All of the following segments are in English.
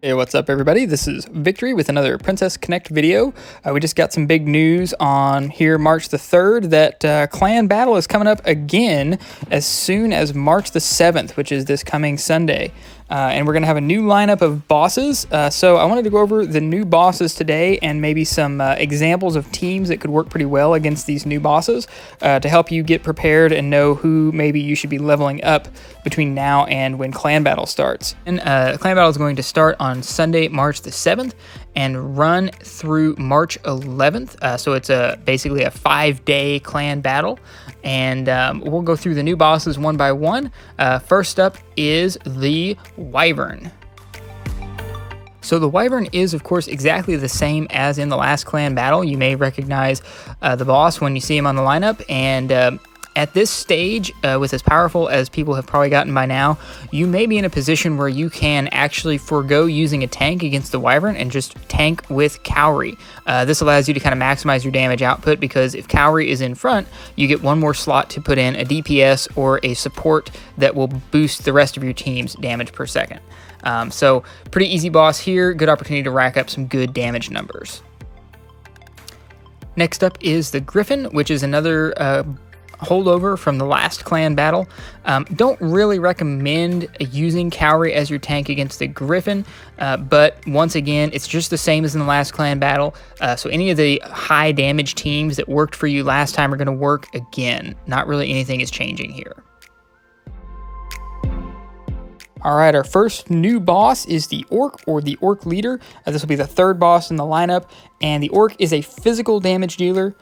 Hey, what's up everybody? This is Victory with another Princess Connect video. We just got some big news on here March the 3rd that Clan Battle is coming up again as soon as March the 7th, which is this coming Sunday. And we're going to have a new lineup of bosses. So I wanted to go over the new bosses today and maybe some examples of teams that could work pretty well against these new bosses to help you get prepared and know who maybe you should be leveling up between now and when Clan Battle starts. And Clan Battle is going to start on Sunday, March the 7th and run through March 11th. So it's basically a 5-day Clan Battle. And we'll go through the new bosses one by one. First up is the Wyvern. So the Wyvern is, of course, exactly the same as in the last Clan Battle. You may recognize the boss when you see him on the lineup, and at this stage, with as powerful as people have probably gotten by now, you may be in a position where you can actually forego using a tank against the Wyvern and just tank with Cowrie. This allows you to kind of maximize your damage output, because if Cowrie is in front, you get one more slot to put in a DPS or a support that will boost the rest of your team's damage per second. So pretty easy boss here, good opportunity to rack up some good damage numbers. Next up is the Griffin, which is another holdover from the last Clan Battle. Don't really recommend using Cowrie as your tank against the Griffin, but once again, it's just the same as in the last Clan Battle. So any of the high damage teams that worked for you last time are going to work again. Not really anything is changing here. All right, our first new boss is the Orc, or the Orc Leader. This will be the third boss in the lineup, and the Orc is a physical damage dealer.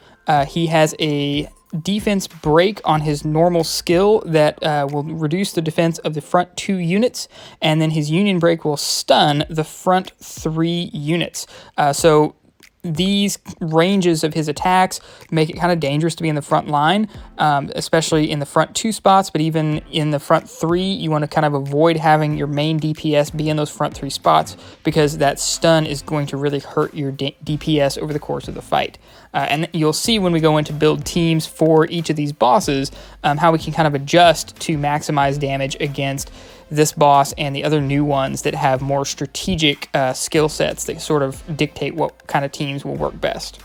He has a defense break on his normal skill that will reduce the defense of the front 2 units, and then his union break will stun the front 3 units. So these ranges of his attacks make it kind of dangerous to be in the front line, especially in the front 2 spots, but even in the front 3, you want to kind of avoid having your main DPS be in those front 3 spots, because that stun is going to really hurt your DPS over the course of the fight. And you'll see when we go into build teams for each of these bosses, how we can kind of adjust to maximize damage against this boss and the other new ones that have more strategic skill sets that sort of dictate what kind of teams will work best.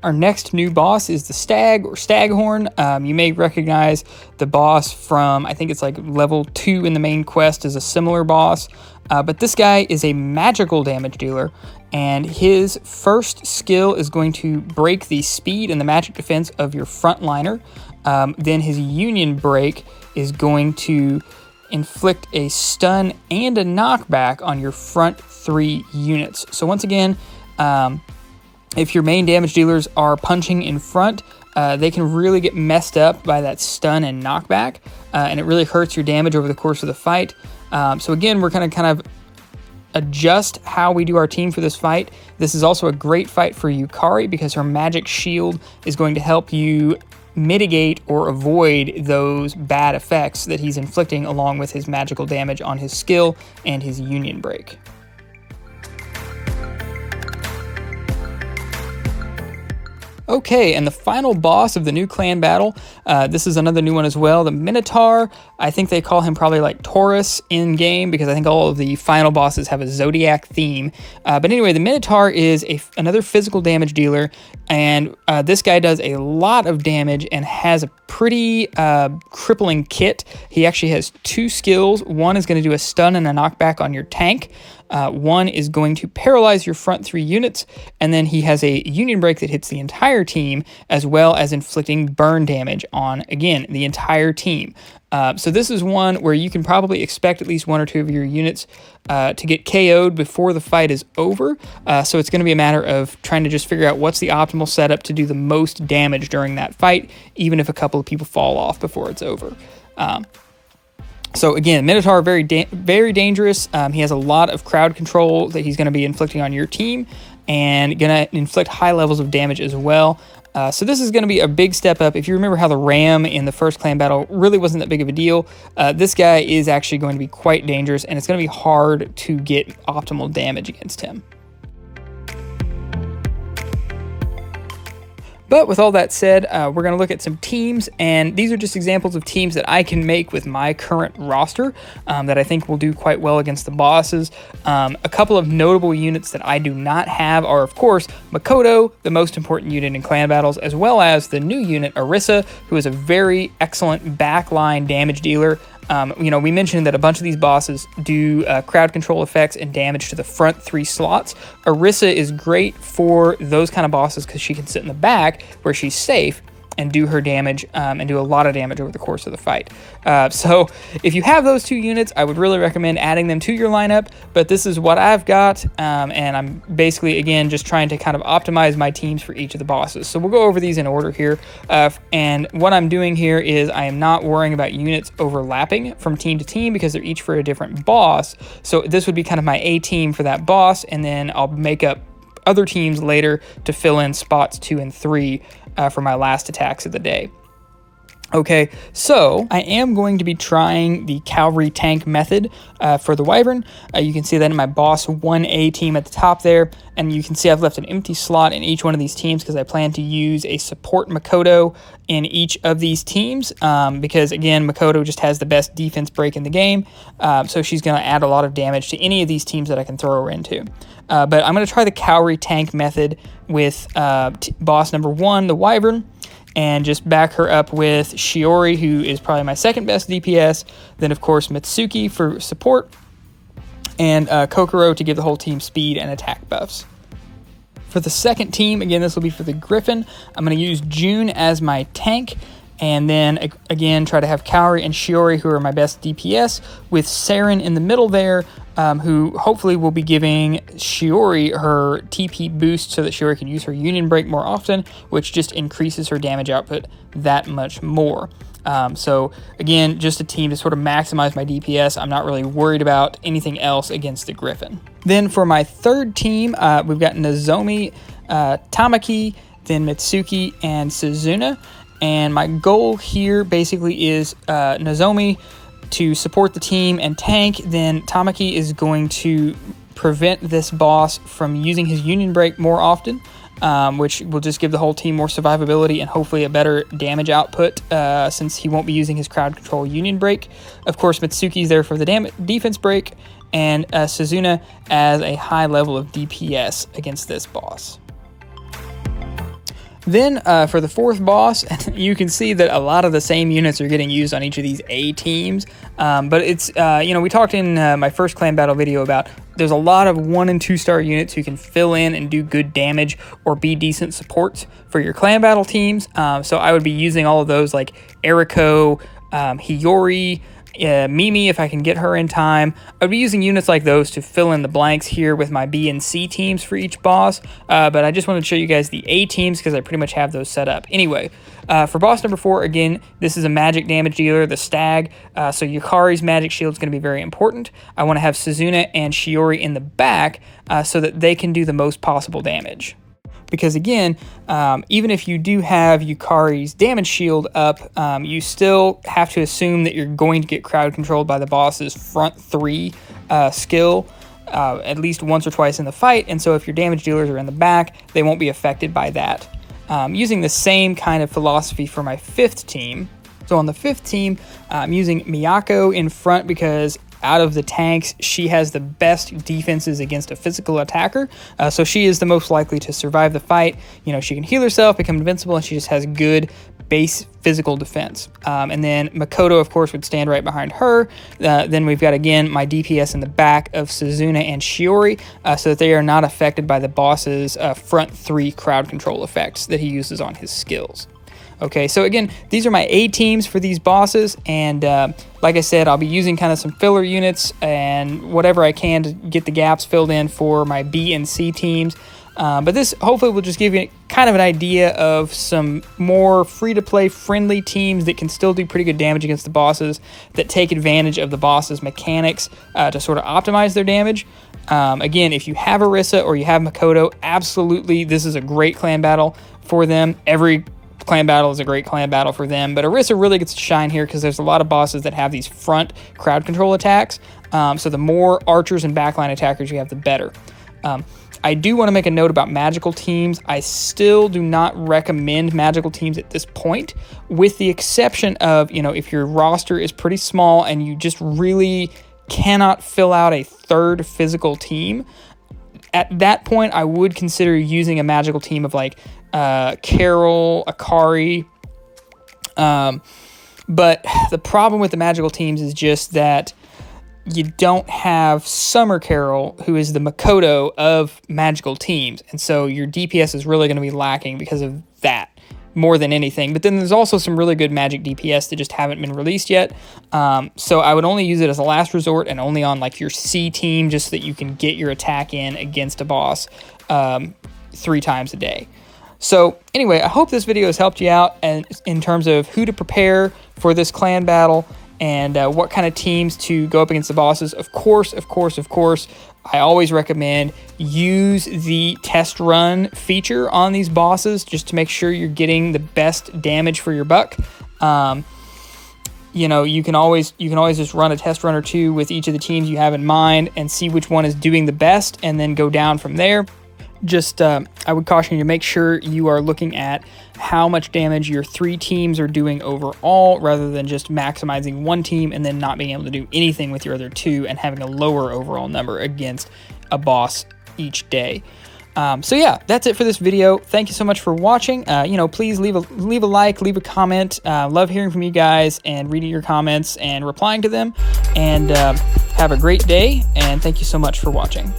Our next new boss is the Stag, or Staghorn. You may recognize the boss from, I think it's like level 2 in the main quest is a similar boss. But this guy is a magical damage dealer, and his first skill is going to break the speed and the magic defense of your frontliner. Then his union break is going to inflict a stun and a knockback on your front 3 units. So once again, if your main damage dealers are punching in front, they can really get messed up by that stun and knockback, and it really hurts your damage over the course of the fight. So again, we're going to kind of adjust how we do our team for this fight. This is also a great fight for Yukari, because her magic shield is going to help you mitigate or avoid those bad effects that he's inflicting, along with his magical damage on his skill and his union break. Okay, and the final boss of the new Clan Battle, this is another new one as well, the Minotaur. I think they call him probably like Taurus in game, because I think all of the final bosses have a zodiac theme. But anyway, the Minotaur is another physical damage dealer, and this guy does a lot of damage and has a pretty crippling kit. He actually has 2 skills. One is going to do a stun and a knockback on your tank. One is going to paralyze your front 3 units, and then he has a union break that hits the entire team, as well as inflicting burn damage on, again, the entire team. So this is one where you can probably expect at least 1 or 2 of your units to get KO'd before the fight is over. So it's going to be a matter of trying to just figure out what's the optimal setup to do the most damage during that fight, even if a couple of people fall off before it's over. So again, Minotaur, very dangerous. He has a lot of crowd control that he's going to be inflicting on your team, and going to inflict high levels of damage as well. So this is going to be a big step up. If you remember how the Ram in the first Clan Battle really wasn't that big of a deal, this guy is actually going to be quite dangerous, and it's going to be hard to get optimal damage against him. But with all that said, we're going to look at some teams, and these are just examples of teams that I can make with my current roster that I think will do quite well against the bosses. A couple of notable units that I do not have are, of course, Makoto, the most important unit in clan battles, as well as the new unit, Orisa, who is a very excellent backline damage dealer. We mentioned that a bunch of these bosses do crowd control effects and damage to the front 3 slots. Orisa is great for those kind of bosses because she can sit in the back where she's safe and do her damage and do a lot of damage over the course of the fight. So if you have those 2 units, I would really recommend adding them to your lineup, but this is what I've got, and I'm basically, again, just trying to kind of optimize my teams for each of the bosses. So we'll go over these in order here, and what I'm doing here is I am not worrying about units overlapping from team to team because they're each for a different boss. So this would be kind of my A team for that boss, and then I'll make up other teams later to fill in spots 2 and 3 for my last attacks of the day. Okay, so I am going to be trying the cavalry tank method for the Wyvern. You can see that in my boss 1A team at the top there, and you can see I've left an empty slot in each one of these teams because I plan to use a support Makoto in each of these teams because, again, Makoto just has the best defense break in the game, so she's going to add a lot of damage to any of these teams that I can throw her into. But I'm going to try the cavalry tank method with boss number 1, the Wyvern, and just back her up with Shiori, who is probably my second best DPS, then of course Mitsuki for support, and Kokoro to give the whole team speed and attack buffs. For the second team, again, this will be for the Griffin, I'm going to use June as my tank, and then again try to have Kaori and Shiori, who are my best DPS, with Saren in the middle there, who hopefully will be giving Shiori her TP boost so that Shiori can use her Union Break more often, which just increases her damage output that much more. So again, just a team to sort of maximize my DPS. I'm not really worried about anything else against the Griffin. Then for my third team, we've got Nozomi, Tamaki, then Mitsuki, and Suzuna. And my goal here basically is Nozomi to support the team and tank, then Tamaki is going to prevent this boss from using his Union Break more often, which will just give the whole team more survivability and hopefully a better damage output since he won't be using his crowd control Union Break. Of course, Mitsuki's there for the defense break, and Suzuna as a high level of DPS against this boss. Then for the fourth boss, you can see that a lot of the same units are getting used on each of these A teams, but it's, we talked in my first clan battle video about there's a lot of 1 and 2 star units who can fill in and do good damage or be decent supports for your clan battle teams, so I would be using all of those like Eriko, Hiyori, Mimi, if I can get her in time. I'd be using units like those to fill in the blanks here with my B and C teams for each boss, but I just wanted to show you guys the A teams because I pretty much have those set up. Anyway, for boss number 4, again, this is a magic damage dealer, the Stag, so Yukari's magic shield is going to be very important. I want to have Suzuna and Shiori in the back so that they can do the most possible damage. Because again, even if you do have Yukari's damage shield up, you still have to assume that you're going to get crowd controlled by the boss's front 3 skill at least once or twice in the fight, and so if your damage dealers are in the back, they won't be affected by that. Using the same kind of philosophy for my 5th team. So on the 5th team, I'm using Miyako in front because out of the tanks, she has the best defenses against a physical attacker, so she is the most likely to survive the fight. She can heal herself, become invincible, and she just has good base physical defense. And then Makoto, of course, would stand right behind her. Then we've got, again, my DPS in the back of Suzuna and Shiori, so that they are not affected by the boss's front 3 crowd control effects that he uses on his skills. Okay, so again, these are my A teams for these bosses, and like I said, I'll be using kind of some filler units and whatever I can to get the gaps filled in for my B and C teams. But this hopefully will just give you kind of an idea of some more free-to-play friendly teams that can still do pretty good damage against the bosses, that take advantage of the boss's mechanics to sort of optimize their damage. Again, if you have Orisa or you have Makoto, absolutely, this is a great clan battle for them. Every clan battle is a great clan battle for them, but Orisa really gets to shine here because there's a lot of bosses that have these front crowd control attacks, so the more archers and backline attackers you have, the better. I do want to make a note about magical teams. I still do not recommend magical teams at this point, with the exception of, you know, if your roster is pretty small and you just really cannot fill out a third physical team. At that point, I would consider using a magical team of like Carol, Akari. But the problem with the magical teams is just that you don't have Summer Carol, who is the Makoto of magical teams. And so your DPS is really going to be lacking because of that more than anything. But then there's also some really good magic DPS that just haven't been released yet. So I would only use it as a last resort and only on like your C team, just so that you can get your attack in against a boss 3 times a day. So anyway, I hope this video has helped you out and in terms of who to prepare for this clan battle and what kind of teams to go up against the bosses. Of course, I always recommend use the test run feature on these bosses just to make sure you're getting the best damage for your buck. You know, you can always just run a test run or two with each of the teams you have in mind and see which one is doing the best and then go down from there. Just, I would caution you to make sure you are looking at how much damage your 3 teams are doing overall, rather than just maximizing one team and then not being able to do anything with your other 2 and having a lower overall number against a boss each day. So yeah, that's it for this video. Thank you so much for watching. You know, please leave a like, leave a comment. Love hearing from you guys and reading your comments and replying to them. And have a great day, and thank you so much for watching.